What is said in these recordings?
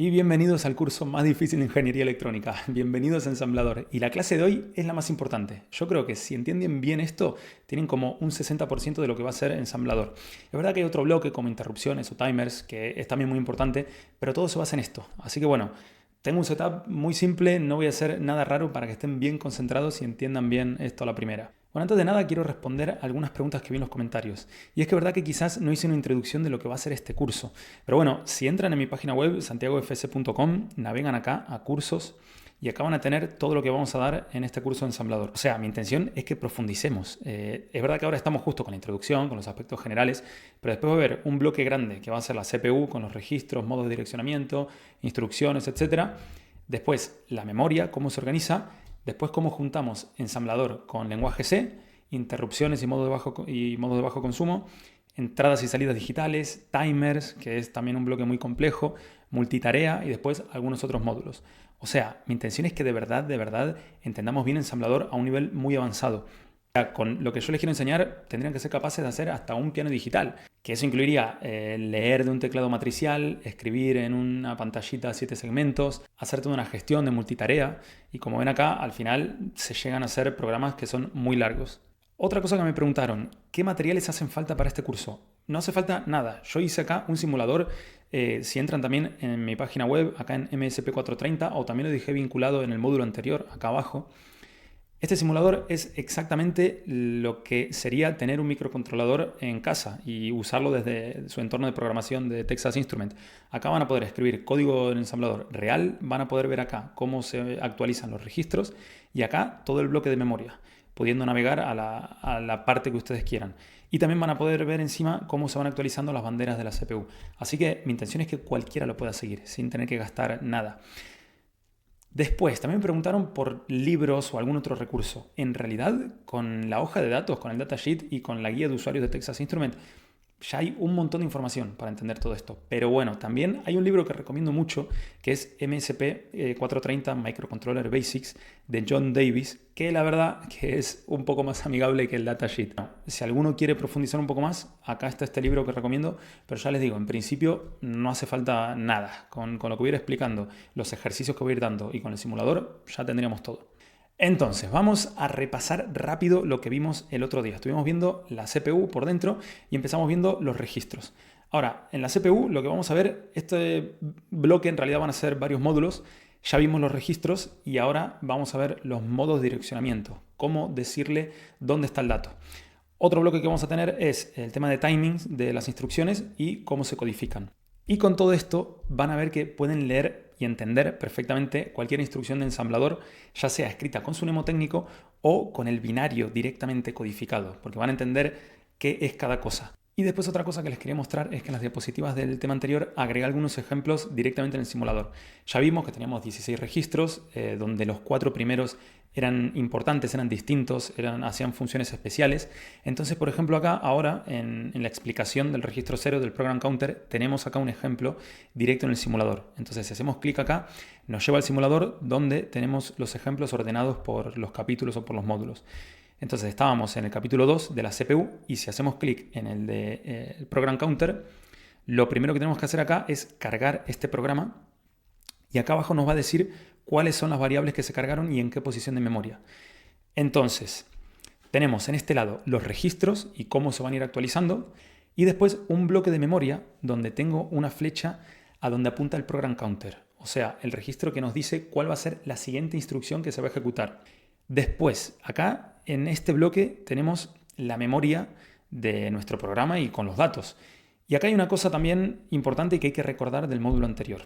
Y bienvenidos al curso más difícil de Ingeniería Electrónica. Bienvenidos a Ensamblador. Y la clase de hoy es la más importante. Yo creo que si entienden bien esto, tienen como un 60% de lo que va a ser Ensamblador. Es verdad que hay otro bloque como interrupciones o timers, que es también muy importante, pero todo se basa en esto. Así que bueno, tengo un setup muy simple, no voy a hacer nada raro para que estén bien concentrados y entiendan bien esto a la primera. Bueno, antes de nada quiero responder algunas preguntas que vi en los comentarios. Y es que es verdad que quizás no hice una introducción de lo que va a ser este curso. Pero bueno, si entran en mi página web, santiagofc.com, navegan acá a cursos y acá van a tener todo lo que vamos a dar en este curso de ensamblador. O sea, mi intención es que profundicemos. Es verdad que ahora estamos justo con la introducción, con los aspectos generales, pero después va a haber un bloque grande que va a ser la CPU con los registros, modos de direccionamiento, instrucciones, etc. Después la memoria, cómo se organiza. Después, cómo juntamos ensamblador con lenguaje C, interrupciones y modos de bajo consumo, entradas y salidas digitales, timers, que es también un bloque muy complejo, multitarea y después algunos otros módulos. O sea, mi intención es que de verdad entendamos bien ensamblador a un nivel muy avanzado. Con lo que yo les quiero enseñar, tendrían que ser capaces de hacer hasta un piano digital, que eso incluiría leer de un teclado matricial, escribir en una pantallita 7 segmentos, hacer toda una gestión de multitarea, y como ven acá, al final se llegan a hacer programas que son muy largos. Otra cosa que me preguntaron, ¿qué materiales hacen falta para este curso? No hace falta nada. Yo hice acá un simulador, si entran también en mi página web, acá en MSP430, o también lo dejé vinculado en el módulo anterior, acá abajo. Este simulador es exactamente lo que sería tener un microcontrolador en casa y usarlo desde su entorno de programación de Texas Instruments. Acá van a poder escribir código del ensamblador real, van a poder ver acá cómo se actualizan los registros y acá todo el bloque de memoria, pudiendo navegar a la parte que ustedes quieran. Y también van a poder ver encima cómo se van actualizando las banderas de la CPU. Así que mi intención es que cualquiera lo pueda seguir sin tener que gastar nada. Después, también me preguntaron por libros o algún otro recurso. En realidad, con la hoja de datos, con el datasheet y con la guía de usuarios de Texas Instruments, ya hay un montón de información para entender todo esto. Pero bueno, también hay un libro que recomiendo mucho, que es MSP 430 Microcontroller Basics de John Davis, que la verdad que es un poco más amigable que el datasheet. Si alguno quiere profundizar un poco más, acá está este libro que recomiendo, pero ya les digo, en principio no hace falta nada. Con lo que voy a ir explicando, los ejercicios que voy a ir dando y con el simulador, ya tendríamos todo. Entonces, vamos a repasar rápido lo que vimos el otro día. Estuvimos viendo la CPU por dentro y empezamos viendo los registros. Ahora, en la CPU lo que vamos a ver, este bloque en realidad van a ser varios módulos. Ya vimos los registros y ahora vamos a ver los modos de direccionamiento, cómo decirle dónde está el dato. Otro bloque que vamos a tener es el tema de timings de las instrucciones y cómo se codifican. Y con todo esto van a ver que pueden leer y entender perfectamente cualquier instrucción de ensamblador, ya sea escrita con su mnemotécnico o con el binario directamente codificado, porque van a entender qué es cada cosa. Y después otra cosa que les quería mostrar es que en las diapositivas del tema anterior agregué algunos ejemplos directamente en el simulador. Ya vimos que teníamos 16 registros, donde los 4 primeros eran importantes, eran distintos, hacían funciones especiales. Entonces, por ejemplo, acá ahora en la explicación del registro 0 del program counter tenemos acá un ejemplo directo en el simulador. Entonces, si hacemos clic acá, nos lleva al simulador donde tenemos los ejemplos ordenados por los capítulos o por los módulos. Entonces estábamos en el capítulo 2 de la CPU y si hacemos clic en el de Program Counter, lo primero que tenemos que hacer acá es cargar este programa y acá abajo nos va a decir cuáles son las variables que se cargaron y en qué posición de memoria. Entonces, tenemos en este lado los registros y cómo se van a ir actualizando y después un bloque de memoria donde tengo una flecha a donde apunta el Program Counter, o sea, el registro que nos dice cuál va a ser la siguiente instrucción que se va a ejecutar. Después, acá en este bloque tenemos la memoria de nuestro programa y con los datos. Y acá hay una cosa también importante que hay que recordar del módulo anterior.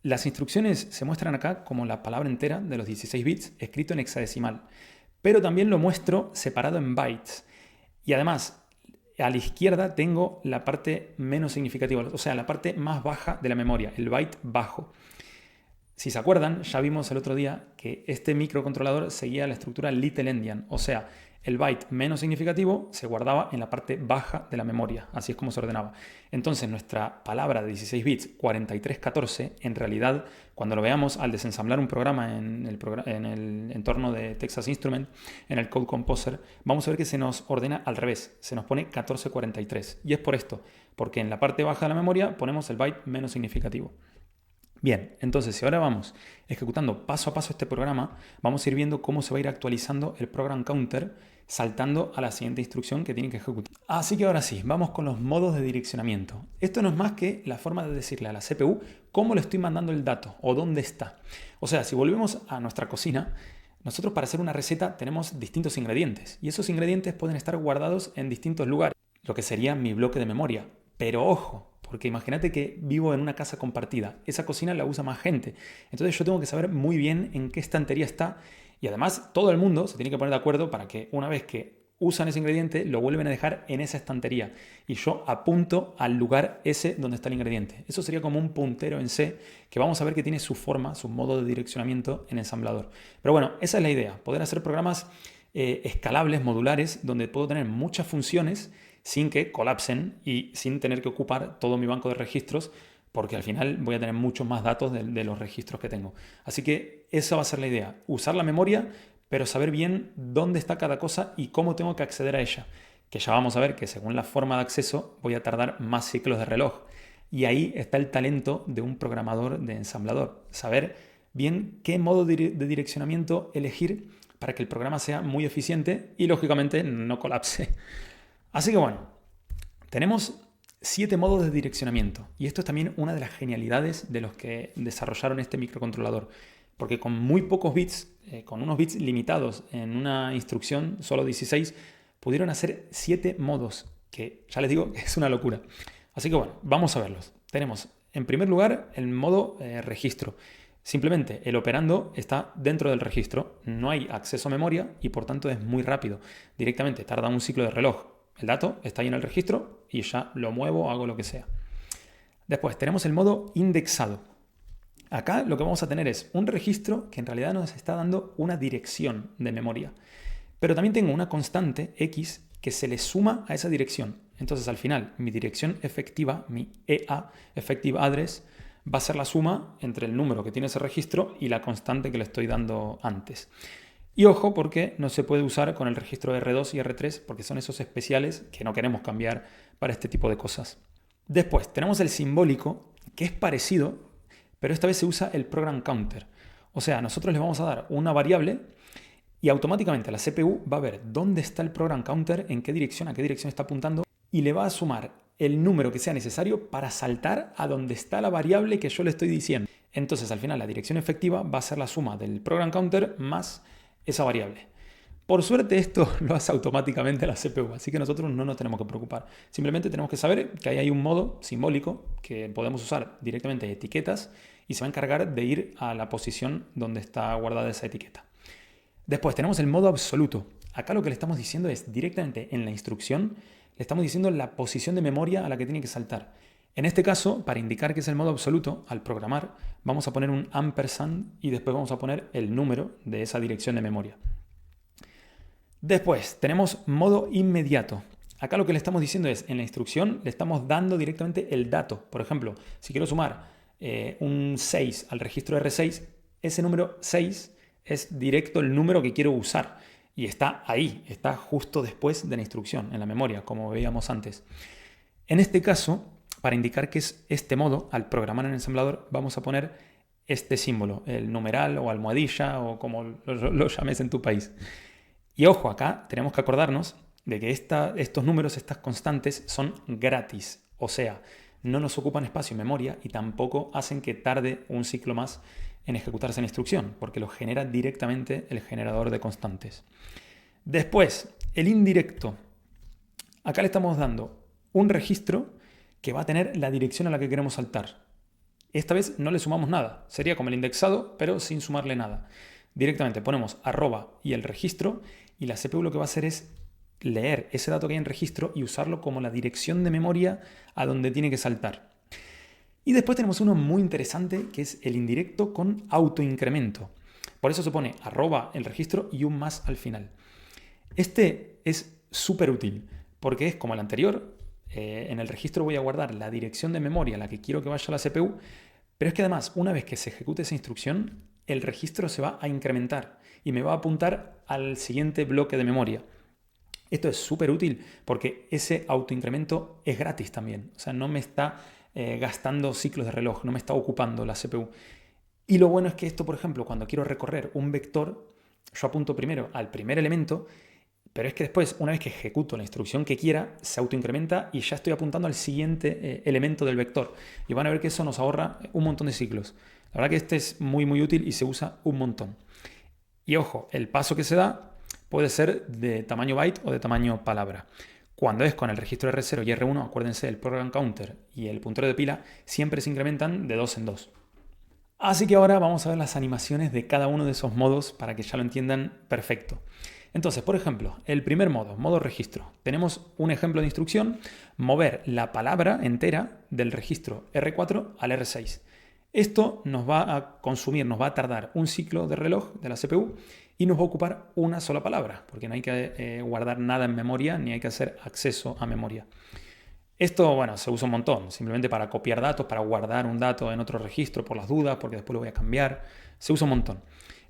Las instrucciones se muestran acá como la palabra entera de los 16 bits escrito en hexadecimal, pero también lo muestro separado en bytes. Y además, a la izquierda tengo la parte menos significativa, o sea, la parte más baja de la memoria, el byte bajo. Si se acuerdan, ya vimos el otro día que este microcontrolador seguía la estructura Little Endian, o sea, el byte menos significativo se guardaba en la parte baja de la memoria, así es como se ordenaba. Entonces nuestra palabra de 16 bits 4314, en realidad, cuando lo veamos al desensamblar un programa en el entorno de Texas Instruments, en el Code Composer, vamos a ver que se nos ordena al revés, se nos pone 1443. Y es por esto, porque en la parte baja de la memoria ponemos el byte menos significativo. Bien, entonces si ahora vamos ejecutando paso a paso este programa, vamos a ir viendo cómo se va a ir actualizando el program counter saltando a la siguiente instrucción que tiene que ejecutar. Así que ahora sí, vamos con los modos de direccionamiento. Esto no es más que la forma de decirle a la CPU cómo le estoy mandando el dato o dónde está. O sea, si volvemos a nuestra cocina, nosotros para hacer una receta tenemos distintos ingredientes y esos ingredientes pueden estar guardados en distintos lugares, lo que sería mi bloque de memoria. Pero ojo, porque imagínate que vivo en una casa compartida, esa cocina la usa más gente, entonces yo tengo que saber muy bien en qué estantería está y además todo el mundo se tiene que poner de acuerdo para que una vez que usan ese ingrediente lo vuelven a dejar en esa estantería y yo apunto al lugar ese donde está el ingrediente. Eso sería como un puntero en C que vamos a ver que tiene su forma, su modo de direccionamiento en ensamblador. Pero bueno, esa es la idea, poder hacer programas escalables, modulares, donde puedo tener muchas funciones sin que colapsen y sin tener que ocupar todo mi banco de registros, porque al final voy a tener muchos más datos de los registros que tengo. Así que esa va a ser la idea, usar la memoria, pero saber bien dónde está cada cosa y cómo tengo que acceder a ella. Que ya vamos a ver que según la forma de acceso voy a tardar más ciclos de reloj. Y ahí está el talento de un programador de ensamblador, saber bien qué modo de direccionamiento elegir para que el programa sea muy eficiente y lógicamente no colapse. Así que bueno, tenemos 7 modos de direccionamiento y esto es también una de las genialidades de los que desarrollaron este microcontrolador, porque con muy pocos bits, con unos bits limitados en una instrucción, solo 16, pudieron hacer 7 modos, que ya les digo que es una locura. Así que bueno, vamos a verlos. Tenemos en primer lugar el modo registro. Simplemente el operando está dentro del registro, no hay acceso a memoria y por tanto es muy rápido. Directamente tarda un ciclo de reloj. El dato está ahí en el registro y ya lo muevo, hago lo que sea. Después tenemos el modo indexado. Acá lo que vamos a tener es un registro que en realidad nos está dando una dirección de memoria. Pero también tengo una constante X que se le suma a esa dirección. Entonces al final mi dirección efectiva, mi EA, Effective Address, va a ser la suma entre el número que tiene ese registro y la constante que le estoy dando antes. Y ojo porque no se puede usar con el registro R2 y R3 porque son esos especiales que no queremos cambiar para este tipo de cosas. Después tenemos el simbólico que es parecido, pero esta vez se usa el program counter. O sea, nosotros le vamos a dar una variable y automáticamente la CPU va a ver dónde está el program counter, en qué dirección, a qué dirección está apuntando y le va a sumar el número que sea necesario para saltar a donde está la variable que yo le estoy diciendo. Entonces al final la dirección efectiva va a ser la suma del program counter más esa variable. Por suerte esto lo hace automáticamente la CPU, así que nosotros no nos tenemos que preocupar. Simplemente tenemos que saber que ahí hay un modo simbólico que podemos usar directamente etiquetas y se va a encargar de ir a la posición donde está guardada esa etiqueta. Después tenemos el modo absoluto. Acá lo que le estamos diciendo es directamente en la instrucción, le estamos diciendo la posición de memoria a la que tiene que saltar. En este caso, para indicar que es el modo absoluto, al programar, vamos a poner un ampersand y después vamos a poner el número de esa dirección de memoria. Después tenemos modo inmediato. Acá lo que le estamos diciendo es, en la instrucción le estamos dando directamente el dato. Por ejemplo, si quiero sumar un 6 al registro R6, ese número 6 es directo el número que quiero usar. Y está ahí, está justo después de la instrucción, en la memoria, como veíamos antes. En este caso, para indicar que es este modo, al programar en el ensamblador, vamos a poner este símbolo, el numeral o almohadilla o como lo llames en tu país. Y ojo, acá tenemos que acordarnos de que estos números, estas constantes, son gratis. O sea, no nos ocupan espacio en memoria y tampoco hacen que tarde un ciclo más en ejecutarse la instrucción, porque lo genera directamente el generador de constantes. Después, el indirecto. Acá le estamos dando un registro que va a tener la dirección a la que queremos saltar. Esta vez no le sumamos nada. Sería como el indexado, pero sin sumarle nada. Directamente ponemos arroba y el registro y la CPU lo que va a hacer es leer ese dato que hay en registro y usarlo como la dirección de memoria a donde tiene que saltar. Y después tenemos uno muy interesante que es el indirecto con autoincremento. Por eso se pone arroba el registro y un más al final. Este es súper útil porque es como el anterior. En el registro voy a guardar la dirección de memoria a la que quiero que vaya la CPU, pero es que además, una vez que se ejecute esa instrucción, el registro se va a incrementar y me va a apuntar al siguiente bloque de memoria. Esto es súper útil porque ese autoincremento es gratis también. O sea, no me está gastando ciclos de reloj, no me está ocupando la CPU. Y lo bueno es que esto, por ejemplo, cuando quiero recorrer un vector, yo apunto primero al primer elemento, pero es que después, una vez que ejecuto la instrucción que quiera, se autoincrementa y ya estoy apuntando al siguiente elemento del vector. Y van a ver que eso nos ahorra un montón de ciclos. La verdad que este es muy muy útil y se usa un montón. Y ojo, el paso que se da puede ser de tamaño byte o de tamaño palabra. Cuando es con el registro R0 y R1, acuérdense, el program counter y el puntero de pila siempre se incrementan de 2 en 2. Así que ahora vamos a ver las animaciones de cada uno de esos modos para que ya lo entiendan perfecto. Entonces, por ejemplo, el primer modo, modo registro. Tenemos un ejemplo de instrucción, mover la palabra entera del registro R4 al R6. Esto nos va a consumir, nos va a tardar un ciclo de reloj de la CPU y nos va a ocupar una sola palabra, porque no hay que guardar nada en memoria ni hay que hacer acceso a memoria. Esto, bueno, se usa un montón, simplemente para copiar datos, para guardar un dato en otro registro por las dudas, porque después lo voy a cambiar. Se usa un montón.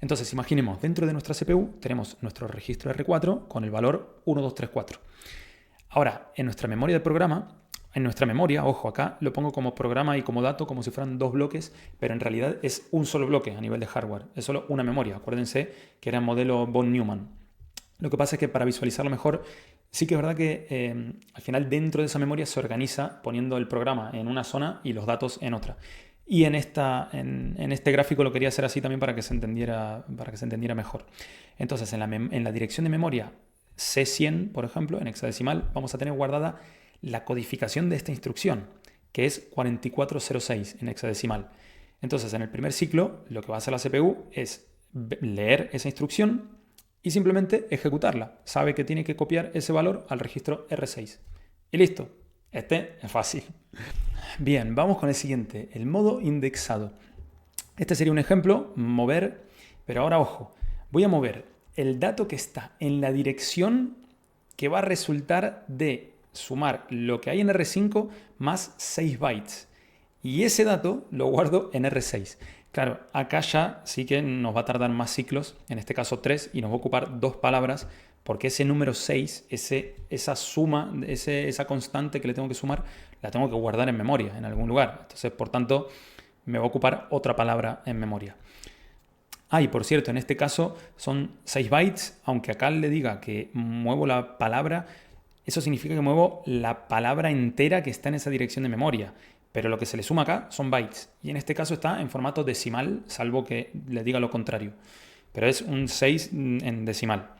Entonces, imaginemos, dentro de nuestra CPU tenemos nuestro registro R4 con el valor 1234. Ahora, en nuestra memoria de programa, en nuestra memoria, ojo, acá lo pongo como programa y como dato, como si fueran dos bloques, pero en realidad es un solo bloque a nivel de hardware. Es solo una memoria. Acuérdense que era el modelo von Neumann. Lo que pasa es que para visualizarlo mejor, sí que es verdad que al final dentro de esa memoria se organiza poniendo el programa en una zona y los datos en otra. Y en este gráfico lo quería hacer así también para que se entendiera mejor. Entonces, en la dirección de memoria C100, por ejemplo, en hexadecimal, vamos a tener guardada la codificación de esta instrucción, que es 4406 en hexadecimal. Entonces, en el primer ciclo, lo que va a hacer la CPU es leer esa instrucción y simplemente ejecutarla. Sabe que tiene que copiar ese valor al registro R6. Y listo. Este es fácil. Bien, vamos con el siguiente, el modo indexado. Este sería un ejemplo, mover, pero ahora ojo, voy a mover el dato que está en la dirección que va a resultar de sumar lo que hay en R5 más 6 bytes. Y ese dato lo guardo en R6. Claro, acá ya sí que nos va a tardar más ciclos, en este caso 3, y nos va a ocupar dos palabras, porque ese número 6, esa suma, esa constante que le tengo que sumar, la tengo que guardar en memoria, en algún lugar. Entonces, por tanto, me va a ocupar otra palabra en memoria. Y por cierto, en este caso son 6 bytes, aunque acá le diga que muevo la palabra, eso significa que muevo la palabra entera que está en esa dirección de memoria. Pero lo que se le suma acá son bytes. Y en este caso está en formato decimal, salvo que le diga lo contrario. Pero es un 6 en decimal.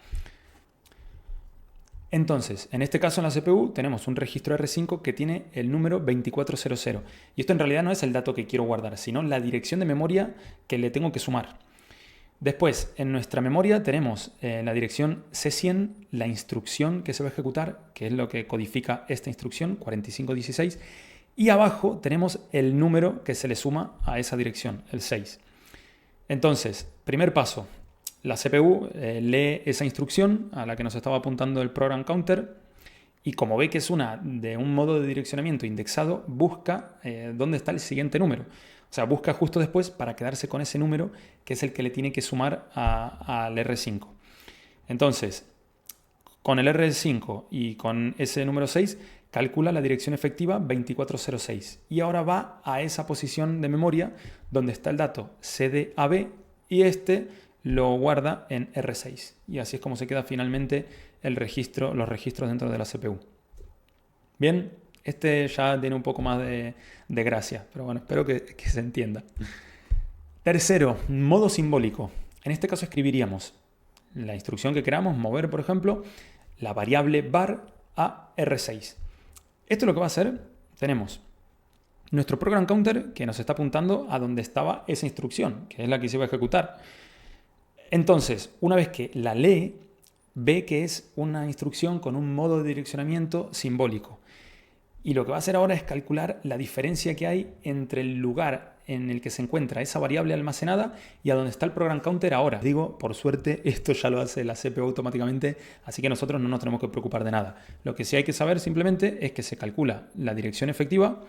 Entonces, en este caso en la CPU tenemos un registro R5 que tiene el número 2400. Y esto en realidad no es el dato que quiero guardar, sino la dirección de memoria que le tengo que sumar. Después, en nuestra memoria tenemos la dirección C100, la instrucción que se va a ejecutar, que es lo que codifica esta instrucción, 4516. Y abajo tenemos el número que se le suma a esa dirección, el 6. Entonces, primer paso, la CPU lee esa instrucción a la que nos estaba apuntando el program counter y como ve que es de un modo de direccionamiento indexado, busca dónde está el siguiente número. O sea, busca justo después para quedarse con ese número que es el que le tiene que sumar al R5. Entonces, con el R5 y con ese número 6, calcula la dirección efectiva 2406 y ahora va a esa posición de memoria donde está el dato CDAB y este lo guarda en R6 y así es como se queda finalmente los registros dentro de la CPU. Bien, este ya tiene un poco más de gracia, pero bueno, espero que se entienda. Tercero, modo simbólico. En este caso escribiríamos la instrucción que queramos, mover por ejemplo, la variable var a R6. Esto es lo que va a hacer, tenemos nuestro program counter que nos está apuntando a donde estaba esa instrucción, que es la que se va a ejecutar. Entonces, una vez que la lee, ve que es una instrucción con un modo de direccionamiento simbólico. Y lo que va a hacer ahora es calcular la diferencia que hay entre el lugar en el que se encuentra esa variable almacenada y a donde está el program counter ahora. Digo, por suerte, esto ya lo hace la CPU automáticamente, así que nosotros no nos tenemos que preocupar de nada. Lo que sí hay que saber simplemente es que se calcula la dirección efectiva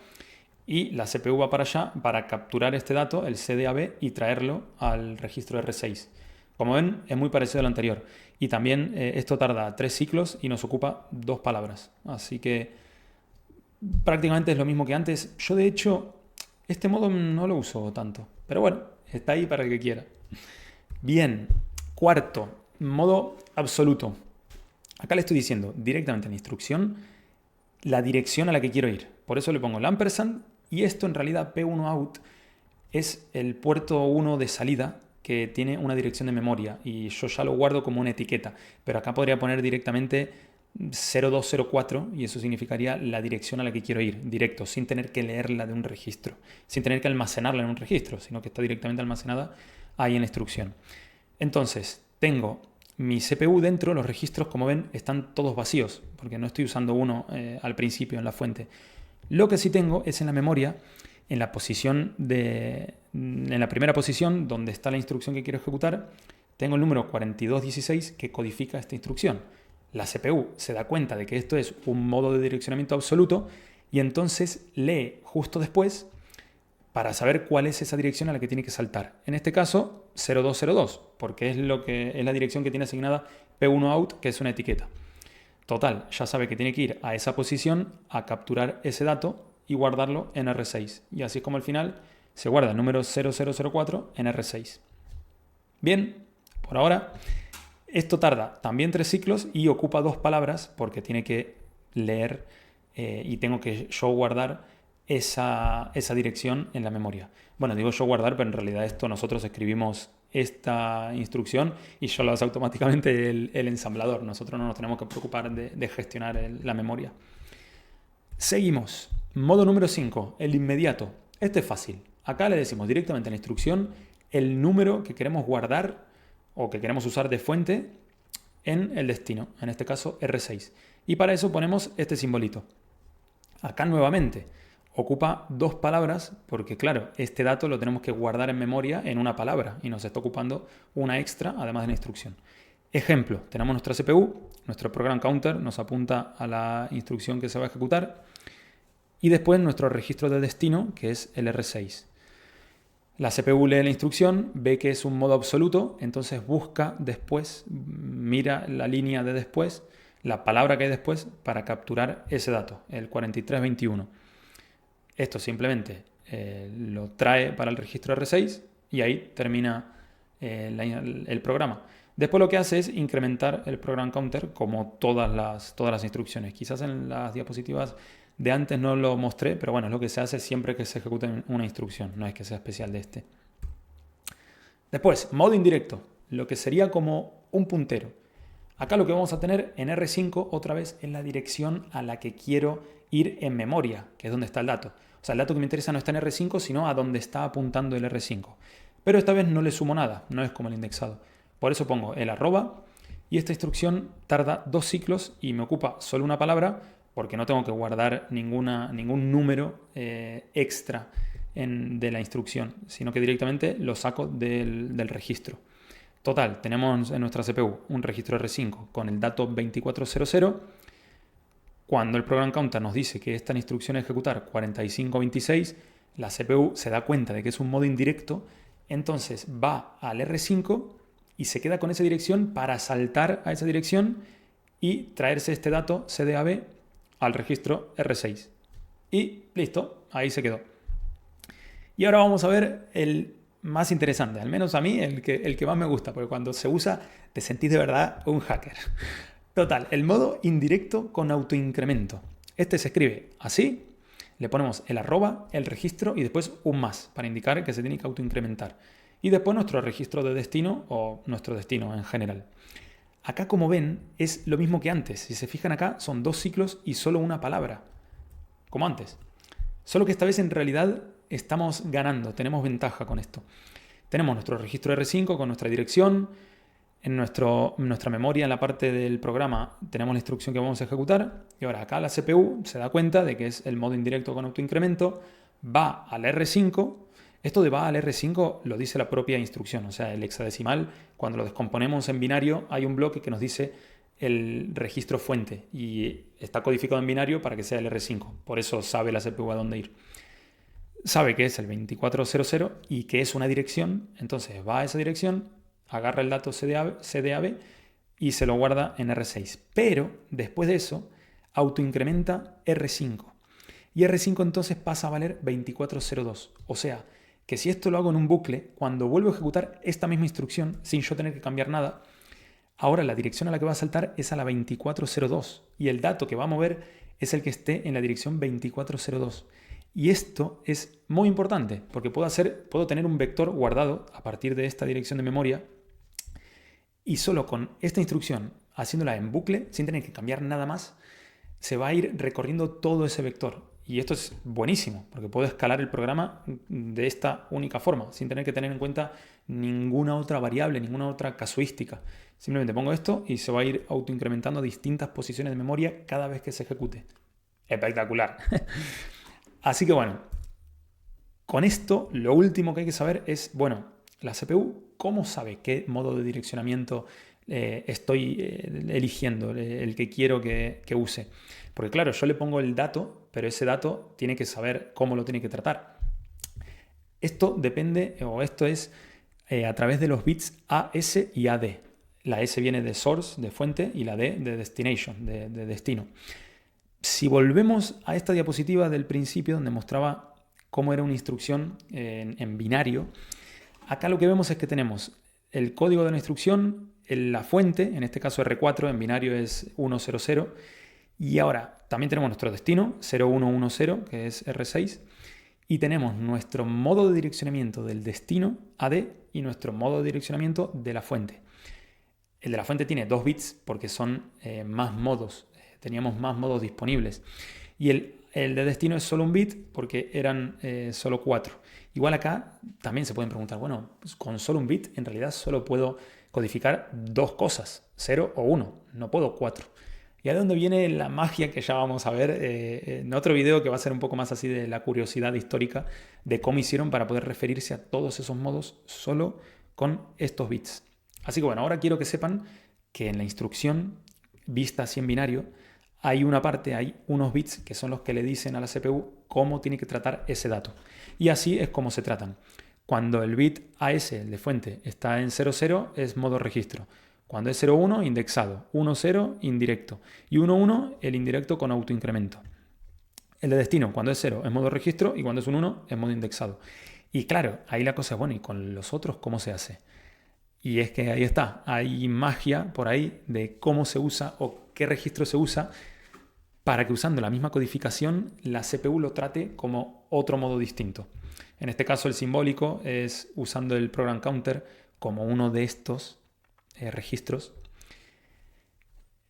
y la CPU va para allá para capturar este dato, el CDAB, y traerlo al registro R6. Como ven, es muy parecido al anterior. Y también esto tarda 3 ciclos y nos ocupa 2 palabras. Así que prácticamente es lo mismo que antes. Yo de hecho, este modo no lo uso tanto, pero bueno, está ahí para el que quiera. Bien, cuarto, modo absoluto. Acá le estoy diciendo directamente en la instrucción la dirección a la que quiero ir. Por eso le pongo el ampersand y esto en realidad P1out es el puerto 1 de salida que tiene una dirección de memoria y yo ya lo guardo como una etiqueta, pero acá podría poner directamente 0204 y eso significaría la dirección a la que quiero ir, directo, sin tener que leerla de un registro, sin tener que almacenarla en un registro, sino que está directamente almacenada ahí en la instrucción. Entonces, tengo mi CPU dentro, los registros, como ven, están todos vacíos, porque no estoy usando uno al principio en la fuente. Lo que sí tengo es en la memoria, en la primera posición donde está la instrucción que quiero ejecutar, tengo el número 4216 que codifica esta instrucción. La CPU se da cuenta de que esto es un modo de direccionamiento absoluto y entonces lee justo después para saber cuál es esa dirección a la que tiene que saltar. En este caso, 0202, porque es la dirección que tiene asignada P1out, que es una etiqueta. Total, ya sabe que tiene que ir a esa posición a capturar ese dato y guardarlo en R6. Y así es como al final se guarda el número 0004 en R6. Bien, por ahora, esto tarda también 3 ciclos y ocupa 2 palabras porque tiene que leer y tengo que yo guardar esa dirección en la memoria. Bueno, digo yo guardar, pero en realidad esto nosotros escribimos esta instrucción y ya lo hace automáticamente el ensamblador. Nosotros no nos tenemos que preocupar de gestionar la memoria. Seguimos. Modo número 5, el inmediato. Este es fácil. Acá le decimos directamente en la instrucción el número que queremos guardar o que queremos usar de fuente en el destino, en este caso R6. Y para eso ponemos este simbolito. Acá nuevamente ocupa 2 palabras porque claro, este dato lo tenemos que guardar en memoria en una palabra y nos está ocupando una extra además de la instrucción. Ejemplo, tenemos nuestra CPU, nuestro program counter nos apunta a la instrucción que se va a ejecutar y después nuestro registro de destino que es el R6. La CPU lee la instrucción, ve que es un modo absoluto, entonces busca después, mira la línea de después, la palabra que hay después para capturar ese dato, el 4321. Esto simplemente lo trae para el registro R6 y ahí termina el programa. Después lo que hace es incrementar el program counter como todas las instrucciones. Quizás en las diapositivas de antes no lo mostré, pero bueno, es lo que se hace siempre que se ejecuta una instrucción, no es que sea especial de este. Después, modo indirecto, lo que sería como un puntero. Acá lo que vamos a tener en R5 otra vez es la dirección a la que quiero ir en memoria, que es donde está el dato. O sea, el dato que me interesa no está en R5, sino a donde está apuntando el R5. Pero esta vez no le sumo nada, no es como el indexado. Por eso pongo el arroba y esta instrucción tarda 2 ciclos y me ocupa solo una palabra porque no tengo que guardar ningún número extra de la instrucción, sino que directamente lo saco del registro. Total, tenemos en nuestra CPU un registro R5 con el dato 2400. Cuando el program counter nos dice que esta instrucción es ejecutar 4526, la CPU se da cuenta de que es un modo indirecto, entonces va al R5 y se queda con esa dirección para saltar a esa dirección y traerse este dato CDAB al registro R6. Y listo, ahí se quedó. Y ahora vamos a ver el más interesante, al menos a mí el que más me gusta, porque cuando se usa te sentís de verdad un hacker. Total, el modo indirecto con autoincremento. Este se escribe así, le ponemos el arroba, el registro y después un más para indicar que se tiene que autoincrementar. Y después nuestro registro de destino o nuestro destino en general. Acá, como ven, es lo mismo que antes. Si se fijan acá, son 2 ciclos y solo una palabra, como antes. Solo que esta vez en realidad estamos ganando, tenemos ventaja con esto. Tenemos nuestro registro R5 con nuestra dirección. En nuestra memoria, en la parte del programa, tenemos la instrucción que vamos a ejecutar. Y ahora acá la CPU se da cuenta de que es el modo indirecto con autoincremento. Va al R5. Esto de va al R5 lo dice la propia instrucción. O sea, el hexadecimal, cuando lo descomponemos en binario, hay un bloque que nos dice el registro fuente. Y está codificado en binario para que sea el R5. Por eso sabe la CPU a dónde ir. Sabe que es el 2400 y que es una dirección. Entonces va a esa dirección, agarra el dato CDAB y se lo guarda en R6. Pero después de eso, autoincrementa R5. Y R5 entonces pasa a valer 2402. O sea, que si esto lo hago en un bucle, cuando vuelvo a ejecutar esta misma instrucción, sin yo tener que cambiar nada, ahora la dirección a la que va a saltar es a la 2402 y el dato que va a mover es el que esté en la dirección 2402. Y esto es muy importante porque puedo tener un vector guardado a partir de esta dirección de memoria y solo con esta instrucción, haciéndola en bucle, sin tener que cambiar nada más, se va a ir recorriendo todo ese vector. Y esto es buenísimo, porque puedo escalar el programa de esta única forma, sin tener que tener en cuenta ninguna otra variable, ninguna otra casuística. Simplemente pongo esto y se va a ir autoincrementando distintas posiciones de memoria cada vez que se ejecute. Espectacular. Así que bueno, con esto lo último que hay que saber es, bueno, la CPU, ¿cómo sabe qué modo de direccionamiento estoy eligiendo, el que quiero que use? Porque claro, yo le pongo el dato, pero ese dato tiene que saber cómo lo tiene que tratar. Esto depende, o esto es a través de los bits A, S y AD. La S viene de source, de fuente, y la D de destination, de destino. Si volvemos a esta diapositiva del principio, donde mostraba cómo era una instrucción en binario, acá lo que vemos es que tenemos el código de la instrucción, la fuente, en este caso R4, en binario es 100, y ahora también tenemos nuestro destino, 0110, que es R6, y tenemos nuestro modo de direccionamiento del destino, AD, y nuestro modo de direccionamiento de la fuente. El de la fuente tiene 2 bits porque son más modos, teníamos más modos disponibles. Y el de destino es solo un bit porque eran solo 4. Igual acá también se pueden preguntar, bueno, pues con solo un bit en realidad solo puedo codificar 2 cosas, 0 o 1, no puedo 4. ¿Y a dónde viene la magia que ya vamos a ver en otro video que va a ser un poco más así de la curiosidad histórica de cómo hicieron para poder referirse a todos esos modos solo con estos bits? Así que bueno, ahora quiero que sepan que en la instrucción vista así en binario hay una parte, hay unos bits que son los que le dicen a la CPU cómo tiene que tratar ese dato. Y así es como se tratan. Cuando el bit AS, el de fuente, está en 00 es modo registro. Cuando es 01, indexado. 10, indirecto. Y 11, el indirecto con autoincremento. El de destino, cuando es 0, es modo registro. Y cuando es un 1, es modo indexado. Y claro, ahí la cosa es, bueno, ¿y con los otros cómo se hace? Y es que ahí está. Hay magia por ahí de cómo se usa o qué registro se usa para que usando la misma codificación la CPU lo trate como otro modo distinto. En este caso el simbólico es usando el program counter como uno de estos registros.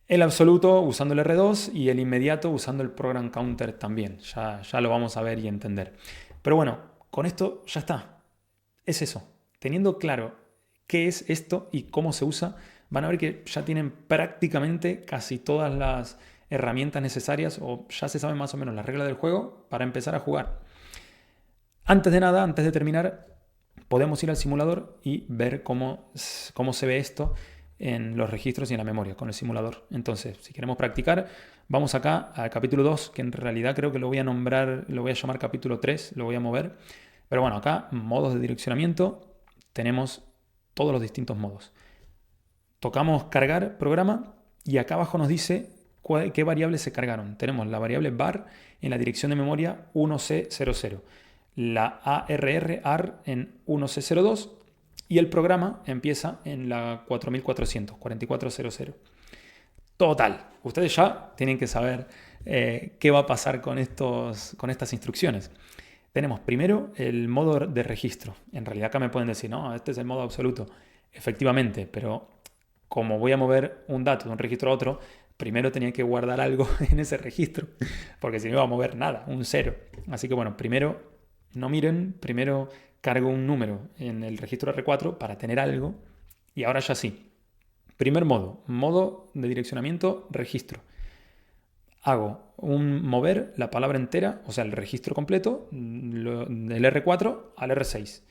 El absoluto usando el R2 y el inmediato usando el program counter también. Ya lo vamos a ver y entender. Pero bueno, con esto ya está. Es eso. Teniendo claro qué es esto y cómo se usa, van a ver que ya tienen prácticamente casi todas las herramientas necesarias o ya se saben más o menos las reglas del juego para empezar a jugar. Antes de nada, antes de terminar, podemos ir al simulador y ver cómo se ve esto en los registros y en la memoria con el simulador. Entonces, si queremos practicar, vamos acá al capítulo 2, que en realidad creo que lo voy a nombrar, lo voy a llamar capítulo 3, lo voy a mover. Pero bueno, acá, modos de direccionamiento, tenemos todos los distintos modos. Tocamos cargar programa y acá abajo nos dice qué variables se cargaron. Tenemos la variable var en la dirección de memoria 1C00, la ARR en 1C02 y el programa empieza en la 4400. Total, ustedes ya tienen que saber qué va a pasar con estas instrucciones. Tenemos primero el modo de registro. En realidad acá me pueden decir, no, este es el modo absoluto. Efectivamente, pero como voy a mover un dato de un registro a otro, primero tenía que guardar algo en ese registro, porque si no iba a mover nada, un 0. Así que bueno, primero no miren, primero cargo un número en el registro R4 para tener algo, y ahora ya sí. Primer modo de direccionamiento, registro. Hago un mover la palabra entera, o sea, el registro completo, del R4 al R6.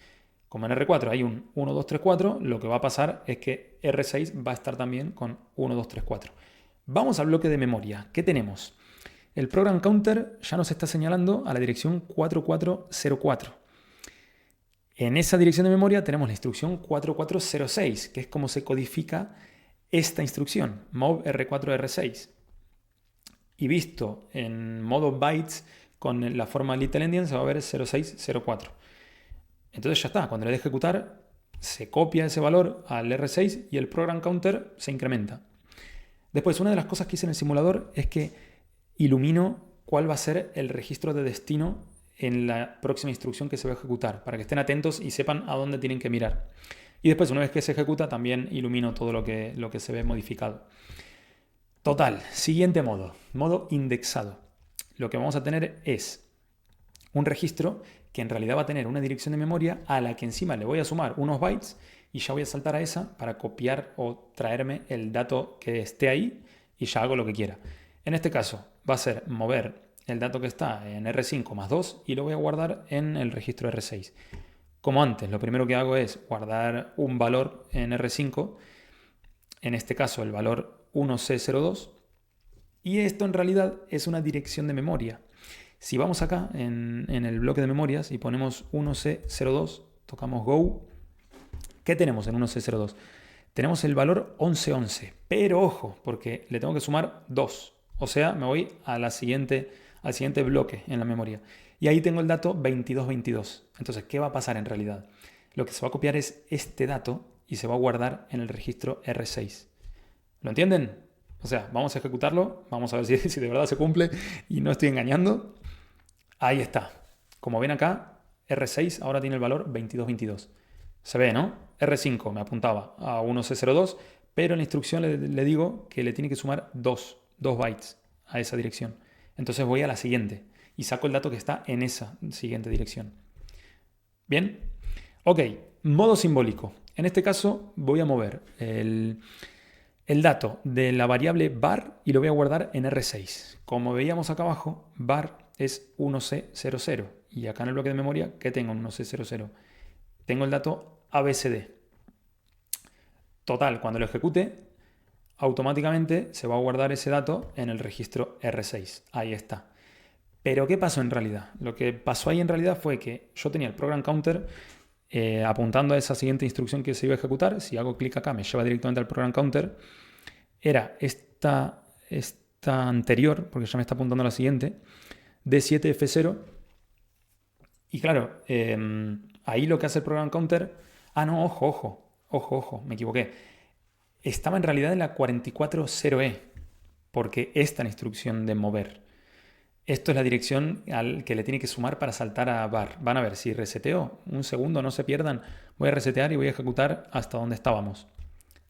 Como en R4 hay un 1, 2, 3, 4, lo que va a pasar es que R6 va a estar también con 1, 2, 3, 4. Vamos al bloque de memoria. ¿Qué tenemos? El program counter ya nos está señalando a la dirección 4404. En esa dirección de memoria tenemos la instrucción 4406, que es como se codifica esta instrucción, mov R4 R6. Y visto en modo bytes con la forma little endian se va a ver 0604. Entonces ya está, cuando le dé ejecutar, se copia ese valor al R6 y el program counter se incrementa. Después, una de las cosas que hice en el simulador es que ilumino cuál va a ser el registro de destino en la próxima instrucción que se va a ejecutar, para que estén atentos y sepan a dónde tienen que mirar. Y después, una vez que se ejecuta, también ilumino todo lo que se ve modificado. Total, siguiente modo indexado. Lo que vamos a tener es un registro que en realidad va a tener una dirección de memoria a la que encima le voy a sumar unos bytes y ya voy a saltar a esa para copiar o traerme el dato que esté ahí y ya hago lo que quiera. En este caso va a ser mover el dato que está en R5 más 2 y lo voy a guardar en el registro R6. Como antes, lo primero que hago es guardar un valor en R5, en este caso el valor 1C02, y esto en realidad es una dirección de memoria. Si vamos acá en el bloque de memorias y ponemos 1C02, tocamos Go, ¿qué tenemos en 1C02? Tenemos el valor 1111, pero ojo, porque le tengo que sumar 2. O sea, me voy al siguiente bloque en la memoria. Y ahí tengo el dato 2222. Entonces, ¿qué va a pasar en realidad? Lo que se va a copiar es este dato y se va a guardar en el registro R6. ¿Lo entienden? O sea, vamos a ejecutarlo, vamos a ver si de verdad se cumple y no estoy engañando. Ahí está. Como ven acá, R6 ahora tiene el valor 2222. Se ve, ¿no? R5 me apuntaba a 1C02, pero en la instrucción le digo que le tiene que sumar 2 bytes a esa dirección. Entonces voy a la siguiente y saco el dato que está en esa siguiente dirección. ¿Bien? Ok, modo simbólico. En este caso voy a mover el dato de la variable var y lo voy a guardar en R6. Como veíamos acá abajo, var es 1C00 y acá en el bloque de memoria, ¿qué tengo en 1C00? Tengo el dato ABCD. Total, cuando lo ejecute, automáticamente se va a guardar ese dato en el registro R6. Ahí está. Pero ¿qué pasó en realidad? Lo que pasó ahí en realidad fue que yo tenía el program counter apuntando a esa siguiente instrucción que se iba a ejecutar. Si hago clic acá me lleva directamente al program counter. Era esta anterior, porque ya me está apuntando a la siguiente, D7F0. Y claro, ahí lo que hace el program counter... Ah, no, ojo, me equivoqué. Estaba en realidad en la 440E, porque esta es la instrucción de mover. Esto es la dirección al que le tiene que sumar para saltar a var. Van a ver, si reseteo, un segundo, no se pierdan, voy a resetear y voy a ejecutar hasta donde estábamos.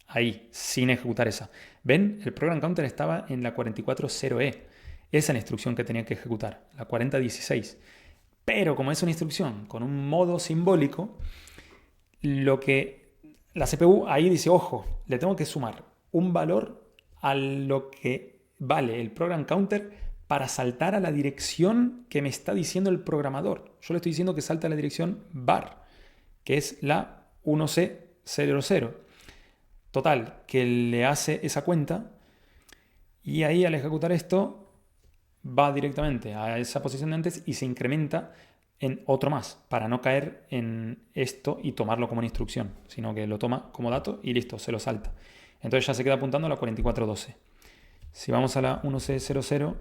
Ahí, sin ejecutar esa. ¿Ven? El program counter estaba en la 440E. Esa es la instrucción que tenía que ejecutar, la 4016. Pero como es una instrucción con un modo simbólico, lo que la CPU ahí dice, ojo, le tengo que sumar un valor a lo que vale el program counter para saltar a la dirección que me está diciendo el programador. Yo le estoy diciendo que salta a la dirección var, que es la 1C00. Total, que le hace esa cuenta y ahí al ejecutar esto va directamente a esa posición de antes y se incrementa en otro más, para no caer en esto y tomarlo como una instrucción, sino que lo toma como dato y listo, se lo salta. Entonces ya se queda apuntando a la 4412. Si vamos a la 1C00,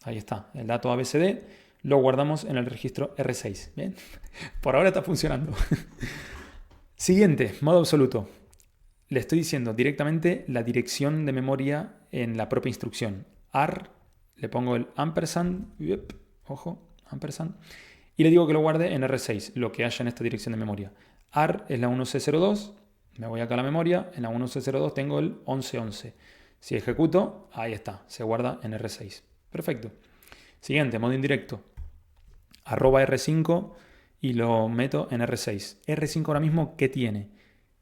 ahí está, el dato ABCD, lo guardamos en el registro R6. ¿Bien? Por ahora está funcionando. Siguiente, modo absoluto. Le estoy diciendo directamente la dirección de memoria en la propia instrucción. AR, le pongo el ampersand, ojo, ampersand, y le digo que lo guarde en R6, lo que haya en esta dirección de memoria. AR es la 1C02, me voy acá a la memoria, en la 1C02 tengo el 1111. Si ejecuto, ahí está, se guarda en R6. Perfecto. Siguiente, modo indirecto. @R5 y lo meto en R6. R5 ahora mismo, ¿qué tiene?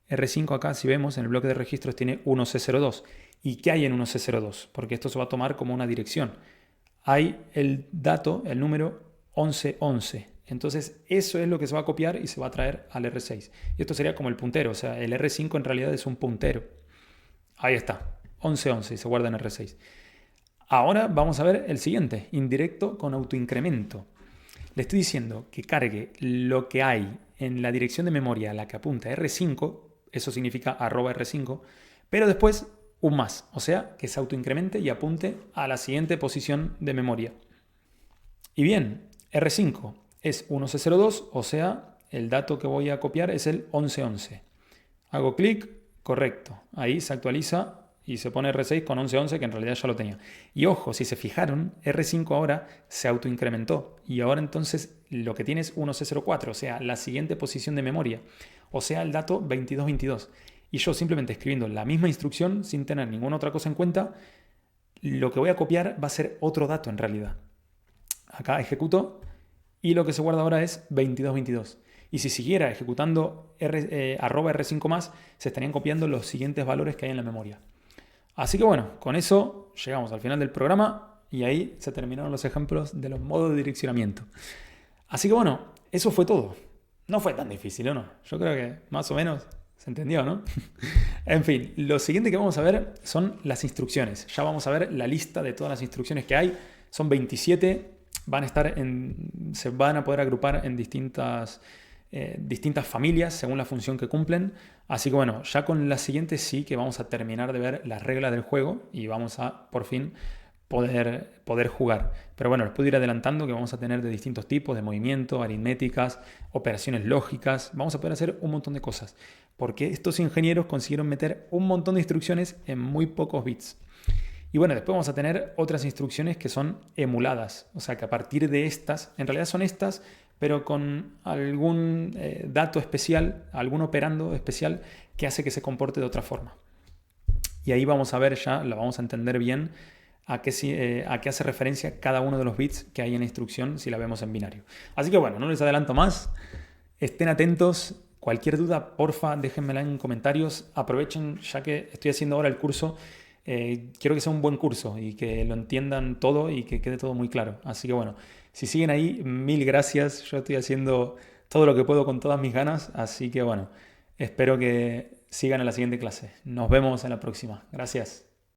R5 acá, si vemos, en el bloque de registros tiene 1C02. ¿Y qué hay en 1C02? Porque esto se va a tomar como una dirección. Hay el dato, el número 1111. Entonces eso es lo que se va a copiar y se va a traer al R6. Y esto sería como el puntero, o sea, el R5 en realidad es un puntero. Ahí está, 1111 y se guarda en R6. Ahora vamos a ver el siguiente, indirecto con autoincremento. Le estoy diciendo que cargue lo que hay en la dirección de memoria a la que apunta R5, eso significa @R5, pero después un más, o sea, que se autoincremente y apunte a la siguiente posición de memoria. Y bien, R5 es 1102, o sea, el dato que voy a copiar es el 1111. Hago clic, correcto. Ahí se actualiza y se pone R6 con 1111, que en realidad ya lo tenía. Y ojo, si se fijaron, R5 ahora se autoincrementó. Y ahora entonces lo que tiene es 1104, o sea, la siguiente posición de memoria. O sea, el dato 2222. Y yo simplemente escribiendo la misma instrucción, sin tener ninguna otra cosa en cuenta, lo que voy a copiar va a ser otro dato en realidad. Acá ejecuto y lo que se guarda ahora es 2222. Y si siguiera ejecutando arroba R5 más, se estarían copiando los siguientes valores que hay en la memoria. Así que bueno, con eso llegamos al final del programa y ahí se terminaron los ejemplos de los modos de direccionamiento. Así que bueno, eso fue todo. No fue tan difícil, ¿o no? Yo creo que más o menos se entendió, ¿no? En fin, lo siguiente que vamos a ver son las instrucciones. Ya vamos a ver la lista de todas las instrucciones que hay. Son 27, se van a poder agrupar en distintas familias según la función que cumplen. Así que bueno, ya con la siguiente sí que vamos a terminar de ver las reglas del juego y vamos a por fin poder jugar. Pero bueno, les puedo ir adelantando que vamos a tener de distintos tipos de movimiento, aritméticas, operaciones lógicas. Vamos a poder hacer un montón de cosas. Porque estos ingenieros consiguieron meter un montón de instrucciones en muy pocos bits. Y bueno, después vamos a tener otras instrucciones que son emuladas. O sea que a partir de estas, en realidad son estas, pero con algún dato especial, algún operando especial que hace que se comporte de otra forma. Y ahí vamos a ver ya, lo vamos a entender bien a qué hace referencia cada uno de los bits que hay en la instrucción si la vemos en binario. Así que bueno, no les adelanto más. Estén atentos. Cualquier duda, porfa, déjenmela en comentarios. Aprovechen, ya que estoy haciendo ahora el curso. Quiero que sea un buen curso y que lo entiendan todo y que quede todo muy claro. Así que bueno, si siguen ahí, mil gracias. Yo estoy haciendo todo lo que puedo con todas mis ganas. Así que bueno, espero que sigan en la siguiente clase. Nos vemos en la próxima. Gracias.